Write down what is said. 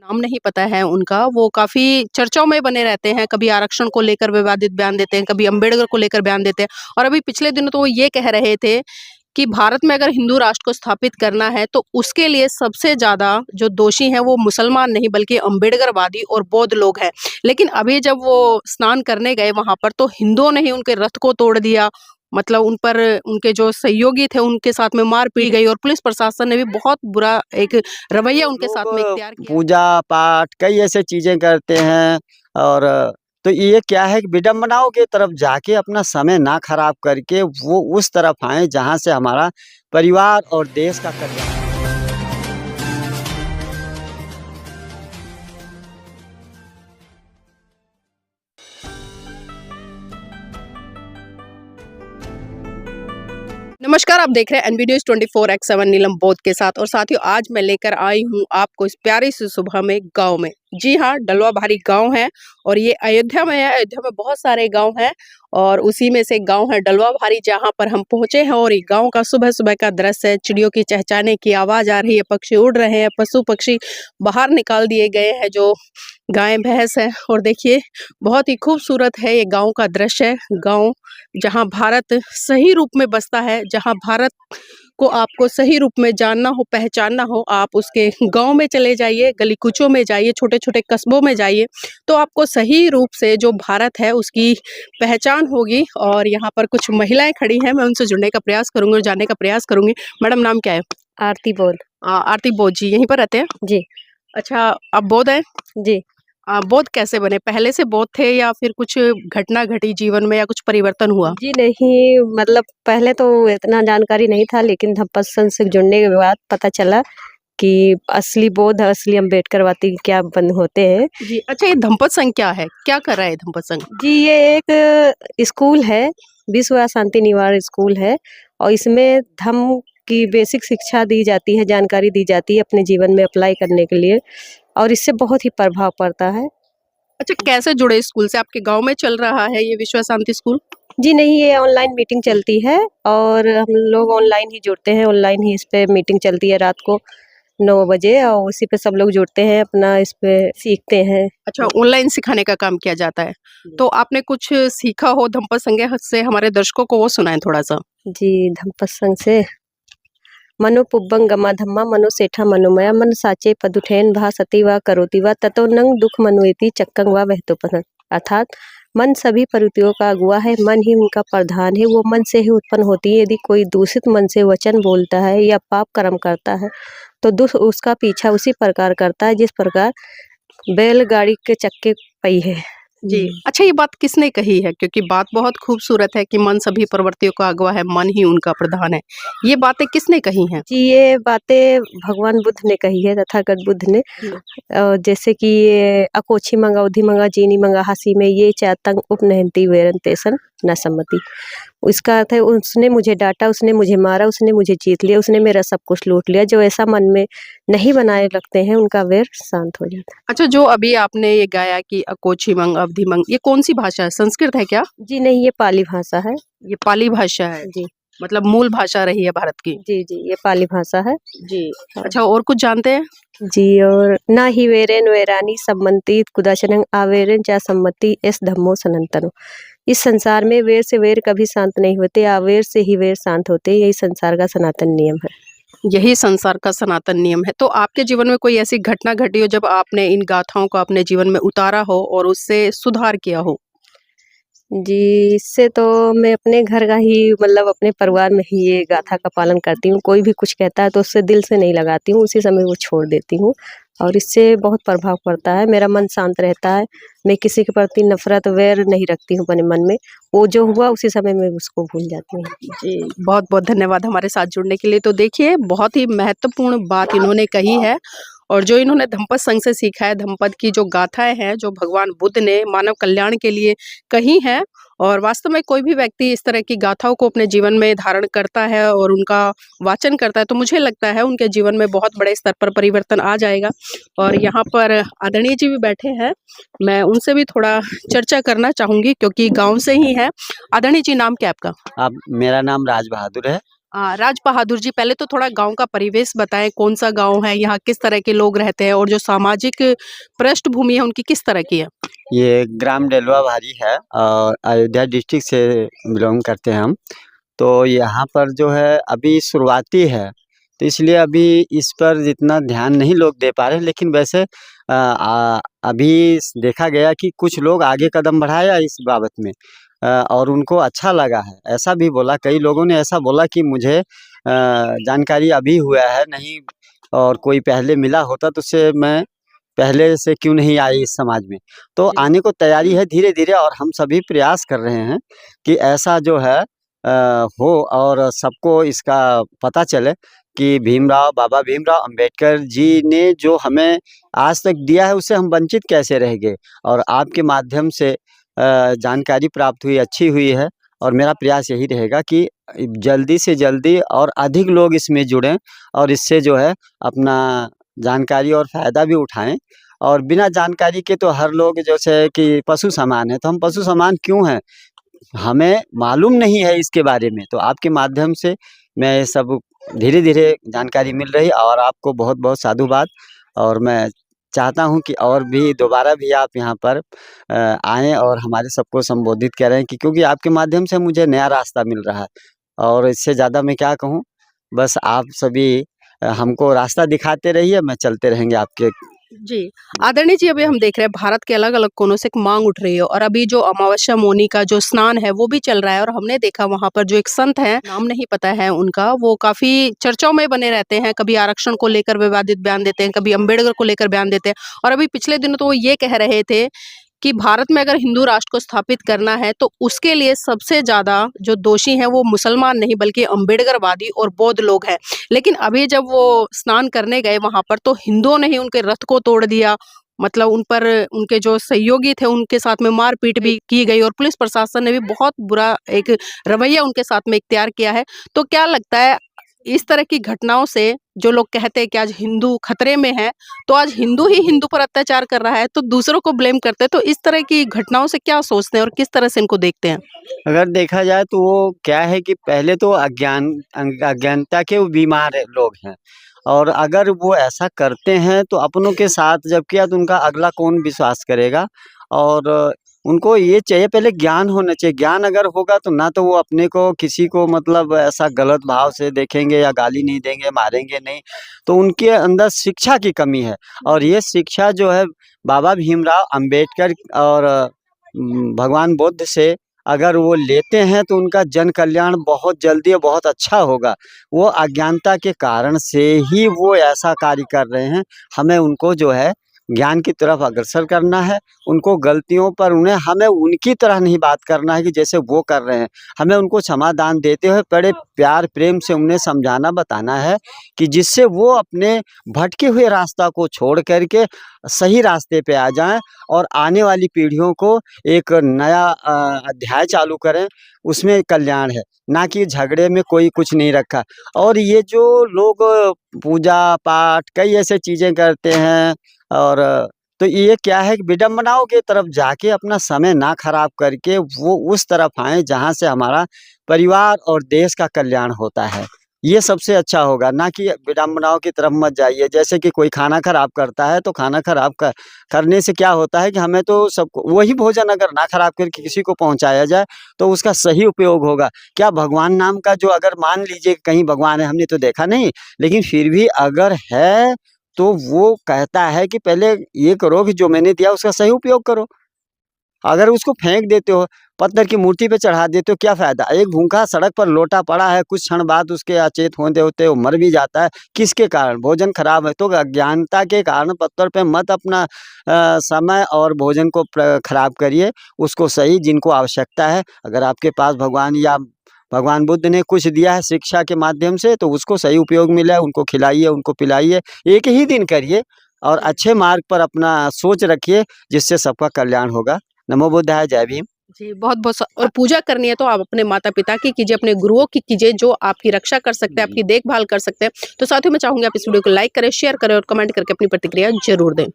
नाम नहीं पता है उनका, वो काफ़ी चर्चाओं में बने रहते हैं, कभी आरक्षण को लेकर विवादित बयान देते हैं, कभी अम्बेडकर को लेकर बयान देते हैं और अभी पिछले दिनों तो वो ये कह रहे थे कि भारत में अगर हिंदू राष्ट्र को स्थापित करना है तो उसके लिए सबसे ज़्यादा जो दोषी हैं वो मुसलमान नहीं बल्कि अम्बेडकरवादी और बौद्ध लोग हैं। लेकिन अभी जब वो स्नान करने गए वहाँ पर तो हिंदुओं ने ही उनके रथ को तोड़ दिया, मतलब उन पर उनके जो सहयोगी थे उनके साथ में मारपीट गई और पुलिस प्रशासन ने भी बहुत बुरा एक रवैया उनके साथ में इख्तियार किया। पूजा पाठ कई ऐसे चीजें करते हैं और तो ये क्या है कि विडंबनाओं की तरफ जाके अपना समय ना खराब करके वो उस तरफ आए जहां से हमारा परिवार और देश का कल्याण। नमस्कार, आप देख रहे हैं एनबी न्यूज़ 24/7 नीलम बौद्ध के साथ और साथियों आज मैं लेकर आई हूँ आपको इस प्यारी सी सुबह में गांव में। जी हाँ, डलवा भारी गांव है और ये अयोध्या में है। अयोध्या में बहुत सारे गांव हैं और उसी में से एक गांव है डलवा भारी जहां पर हम पहुंचे हैं और ये गांव का सुबह सुबह का दृश्य है। चिड़ियों की चहचहाने की आवाज़ आ रही है, पक्षी उड़ रहे हैं, पशु पक्षी बाहर निकाल दिए गए हैं जो गाय भैंस है और देखिए बहुत ही खूबसूरत है ये गांव का दृश्य। गांव जहां भारत सही रूप में बसता है, जहां भारत को आपको सही रूप में जानना हो, पहचानना हो, आप उसके गांव में चले जाइए, गली कूचों में जाइए, छोटे छोटे कस्बों में जाइए तो आपको सही रूप से जो भारत है उसकी पहचान होगी। और यहाँ पर कुछ महिलाएं खड़ी हैं, मैं उनसे जुड़ने का प्रयास करूंगी और जानने का प्रयास करूंगी। मैडम नाम क्या है? आरती बोल। आरती बौद्ध जी यहीं पर रहते हैं? जी। अच्छा, आप बौद्ध हैं? जी। बौद्ध कैसे बने? पहले से बौद्ध थे या फिर कुछ घटना घटी जीवन में या कुछ परिवर्तन हुआ? जी नहीं, मतलब पहले तो इतना जानकारी नहीं था लेकिन धम्पसंघ से जुड़ने के बाद पता चला कि असली बौद्ध असली अम्बेडकरवादी क्या बन होते हैं। जी, अच्छा ये धम्पसंघ क्या है? क्या कर रहा है धम्पसंघ? जी ये एक स्कूल है, विश्व शांति निवारण स्कूल है और इसमें धम्म की बेसिक शिक्षा दी जाती है, जानकारी दी जाती है अपने जीवन में अप्लाई करने के लिए और इससे बहुत ही प्रभाव पड़ता है। अच्छा, कैसे जुड़े स्कूल से? आपके गांव में चल रहा है ये विश्व शांति स्कूल? जी नहीं, ये ऑनलाइन मीटिंग चलती है और हम लोग ऑनलाइन ही जुड़ते हैं, ऑनलाइन ही इस पे मीटिंग चलती है रात को 9 बजे और उसी पे सब लोग जुड़ते हैं, अपना इस पे सीखते हैं। अच्छा, ऑनलाइन सिखाने का काम किया जाता है। तो आपने कुछ सीखा हो धम्पसंघ से हमारे दर्शकों को वो सुनाएं थोड़ा सा। जी, धम्पसंघ से मनो पुब्बं गमा धम्मा मनो सेठा मनोमया मन साचे पदुठैन भा सती वा करोति वा ततो नंग दुख मनुएति चक्कं वा वहतोपन। अर्थात मन सभी प्रवृत्तियों का अगुआ है, मन ही उनका प्रधान है, वो मन से ही उत्पन्न होती है। यदि कोई दूषित मन से वचन बोलता है या पाप कर्म करता है तो दुष्ट उसका पीछा उसी प्रकार करता है जिस प्रकार बैलगाड़ी के चक्के पहिए। जी, अच्छा ये बात किसने कही है? क्योंकि बात बहुत खूबसूरत है कि मन सभी प्रवृत्तियों का अगुआ है, मन ही उनका प्रधान है। ये बातें किसने कही हैं? जी ये बातें भगवान बुद्ध ने कही है, तथागत बुद्ध ने। जैसे कि ये अकोछी मंगा उधी मंगा जीनी मंगा हसी में ये चातंग उपनहंती वेरन तेसन न सम्मति। इसका अर्थ है उसने मुझे डांटा, उसने मुझे मारा, उसने मुझे जीत लिया, उसने मेरा सब कुछ लूट लिया। जो ऐसा मन में नहीं बनाए रखते हैं उनका वैर शांत हो जाता है। अच्छा, जो अभी आपने ये गाया कि अकोछी मंग अवधि मंग, ये कौन सी भाषा है? संस्कृत है क्या? जी नहीं, ये पाली भाषा है। ये पाली भाषा है? जी। मतलब मूल भाषा रही है भारत की? जी जी, ये पाली भाषा है। जी। अच्छा, और कुछ जानते हैं? जी और ना ही वेरेन वेरानी सम्मति कुदाशनंग आवेरन चा सम्मति एस धम्मो सनातनो। इस संसार में वेर से वेर कभी शांत नहीं होते, आवेर से ही वेर शांत होते। यही संसार का सनातन नियम है। यही संसार का सनातन नियम है। तो आपके जीवन में कोई ऐसी घटना घटी हो जब आपने इन गाथाओं को अपने जीवन में उतारा हो और उससे सुधार किया हो? जी, इससे तो मैं अपने घर का ही मतलब अपने परिवार में ही ये गाथा का पालन करती हूँ। कोई भी कुछ कहता है तो उससे दिल से नहीं लगाती हूँ, उसी समय वो छोड़ देती हूँ और इससे बहुत प्रभाव पड़ता है। मेरा मन शांत रहता है, मैं किसी के प्रति नफ़रत, वैर नहीं रखती हूँ अपने मन में। वो जो हुआ उसी समय मैं उसको भूल जाती हूँ। जी, बहुत-बहुत धन्यवाद हमारे साथ जुड़ने के लिए। तो देखिए, बहुत ही महत्वपूर्ण बात इन्होंने कही है और जो इन्होंने धम्पद संघ से सीखा है, धम्पद की जो गाथाएँ हैं, जो भगवान बुद्ध ने मानव कल्याण के लिए कही हैं और वास्तव में कोई भी व्यक्ति इस तरह की गाथाओं को अपने जीवन में धारण करता है और उनका वाचन करता है, तो मुझे लगता है उनके जीवन में बहुत बड़े स्तर पर परिवर्तन आ जाएगा। और यहाँ पर आदरणीय जी भी बैठे हैं, मैं उनसे भी थोड़ा चर्चा करना चाहूँगी क्योंकि गाँव से ही हैं। आदरणीय जी, नाम क्या है आपका? अब मेरा नाम राज बहादुर है। राज बहादुर जी, पहले तो थोड़ा गांव का परिवेश बताएं, कौन सा गांव है, यहाँ किस तरह के लोग रहते हैं और जो सामाजिक पृष्ठभूमि है उनकी किस तरह की है? ये ग्राम डेलवा भारी है और अयोध्या डिस्ट्रिक्ट से बिलोंग करते हैं हम। तो यहाँ पर जो है अभी शुरुआती है, तो इसलिए अभी इस पर जितना ध्यान नहीं लोग दे पा रहे, लेकिन वैसे अभी देखा गया कि कुछ लोग आगे कदम बढ़ाया इस बाबत में और उनको अच्छा लगा है। ऐसा भी बोला, कई लोगों ने ऐसा बोला कि मुझे जानकारी अभी हुआ है नहीं, और कोई पहले मिला होता तो उससे मैं पहले से क्यों नहीं आई इस समाज में। तो जी। आने को तैयारी है धीरे-धीरे, और हम सभी प्रयास कर रहे हैं कि ऐसा जो है हो और सबको इसका पता चले कि बाबा भीमराव अंबेडकर जी ने जो हमें आज तक दिया है उससे हम वंचित कैसे रह गए। और आपके माध्यम से जानकारी प्राप्त हुई, अच्छी हुई है, और मेरा प्रयास यही रहेगा कि जल्दी से जल्दी और अधिक लोग इसमें जुड़ें और इससे जो है अपना जानकारी और फ़ायदा भी उठाएँ। और बिना जानकारी के तो हर लोग जैसे कि पशु समान है, तो हम पशु समान क्यों हैं? हमें मालूम नहीं है इसके बारे में, तो आपके माध्यम से मैं ये सब धीरे-धीरे जानकारी मिल रही है, और आपको बहुत-बहुत साधुवाद। और मैं चाहता हूँ कि और भी दोबारा भी आप यहाँ पर आएँ और हमारे सबको संबोधित करें, कि क्योंकि आपके माध्यम से मुझे नया रास्ता मिल रहा है, और इससे ज़्यादा मैं क्या कहूँ? बस आप सभी हमको रास्ता दिखाते रहिए, मैं चलते रहेंगे आपके। जी, आदरणीय जी, अभी हम देख रहे हैं भारत के अलग-अलग कोनों से एक मांग उठ रही है और अभी जो अमावस्या मौनी का जो स्नान है वो भी चल रहा है और हमने देखा वहाँ पर जो एक संत हैं, नाम नहीं पता है उनका, वो काफ़ी चर्चाओं में बने रहते हैं। कभी आरक्षण को लेकर विवादित बयान देते हैं, कभी अम्बेडकर को लेकर बयान देते हैं और अभी पिछले दिनों तो वो ये कह रहे थे कि भारत में अगर हिंदू राष्ट्र को स्थापित करना है तो उसके लिए सबसे ज़्यादा जो दोषी हैं वो मुसलमान नहीं बल्कि अम्बेडकरवादी और बौद्ध लोग हैं। लेकिन अभी जब वो स्नान करने गए वहाँ पर तो हिंदुओं ने ही उनके रथ को तोड़ दिया। मतलब उन पर उनके जो सहयोगी थे उनके साथ में मारपीट भी की गई और पुलिस प्रशासन ने भी बहुत बुरा एक रवैया उनके साथ में इख्तियार किया है। तो क्या लगता है इस तरह की घटनाओं से जो लोग कहते हैं कि आज हिंदू खतरे में है, तो आज हिंदू ही हिंदू पर अत्याचार कर रहा है, तो दूसरों को ब्लेम करते हैं। तो इस तरह की घटनाओं से क्या सोचते हैं और किस तरह से इनको देखते हैं? अगर देखा जाए तो वो क्या है कि पहले तो अज्ञानता के वो बीमार लोग हैं, और अगर वो ऐसा करते हैं तो अपनों के साथ जब किया तो उनका अगला कौन विश्वास करेगा। और उनको ये चाहिए, पहले ज्ञान होना चाहिए। ज्ञान अगर होगा तो ना तो वो अपने को किसी को मतलब ऐसा गलत भाव से देखेंगे या गाली नहीं देंगे, मारेंगे नहीं। तो उनके अंदर शिक्षा की कमी है, और ये शिक्षा जो है बाबा भीमराव अंबेडकर और भगवान बुद्ध से अगर वो लेते हैं तो उनका जन कल्याण बहुत जल्दी और बहुत अच्छा होगा। वो अज्ञानता के कारण से ही वो ऐसा कार्य कर रहे हैं। हमें उनको जो है ज्ञान की तरफ अग्रसर करना है। उनको गलतियों पर हमें उनकी तरह नहीं बात करना है कि जैसे वो कर रहे हैं। हमें उनको क्षमादान देते हुए बड़े प्यार प्रेम से उन्हें समझाना बताना है कि जिससे वो अपने भटके हुए रास्ता को छोड़ कर के सही रास्ते पे आ जाएँ और आने वाली पीढ़ियों को एक नया अध्याय चालू करें, उसमें कल्याण है, ना कि झगड़े में कोई कुछ नहीं रखा। और ये जो लोग पूजा-पाठ कई ऐसे चीज़ें करते हैं, और तो ये क्या है कि विडंबनाओं की तरफ जाके अपना समय ना खराब करके वो उस तरफ आएँ जहाँ से हमारा परिवार और देश का कल्याण होता है। ये सबसे अच्छा होगा, ना कि विडंबनाओं की तरफ मत जाइए। जैसे कि कोई खाना खराब करता है तो खाना खराब करने से क्या होता है कि हमें तो सबको वही भोजन अगर ना खराब करके किसी को पहुँचाया जाए तो उसका सही उपयोग होगा। क्या भगवान नाम का जो अगर मान लीजिए कहीं भगवान है, हमने तो देखा नहीं, लेकिन फिर भी अगर है तो वो कहता है कि पहले ये करो कि जो मैंने दिया उसका सही उपयोग करो। अगर उसको फेंक देते हो, पत्थर की मूर्ति पे चढ़ा देते हो, क्या फ़ायदा? एक भूखा सड़क पर लोटा पड़ा है, कुछ क्षण बाद उसके अचेत होते-होते वो मर भी जाता है। किसके कारण? भोजन खराब है। तो अज्ञानता के कारण पत्थर पे मत अपना समय और भोजन को खराब करिए। उसको सही जिनको आवश्यकता है, अगर आपके पास भगवान या भगवान बुद्ध ने कुछ दिया है शिक्षा के माध्यम से, तो उसको सही उपयोग मिला है, उनको खिलाइए, उनको पिलाइए। एक ही दिन करिए और अच्छे मार्ग पर अपना सोच रखिए, जिससे सबका कल्याण होगा। नमो बुद्धाय, जय भीम। जी, बहुत-बहुत और पूजा करनी है तो आप अपने माता-पिता की कीजिए, अपने गुरुओं की कीजिए जो आपकी रक्षा कर सकते हैं, आपकी देखभाल कर सकते हैं। तो साथियों मैं चाहूँगी आप इस वीडियो को लाइक करें, शेयर करें और कमेंट करके अपनी प्रतिक्रिया ज़रूर दें।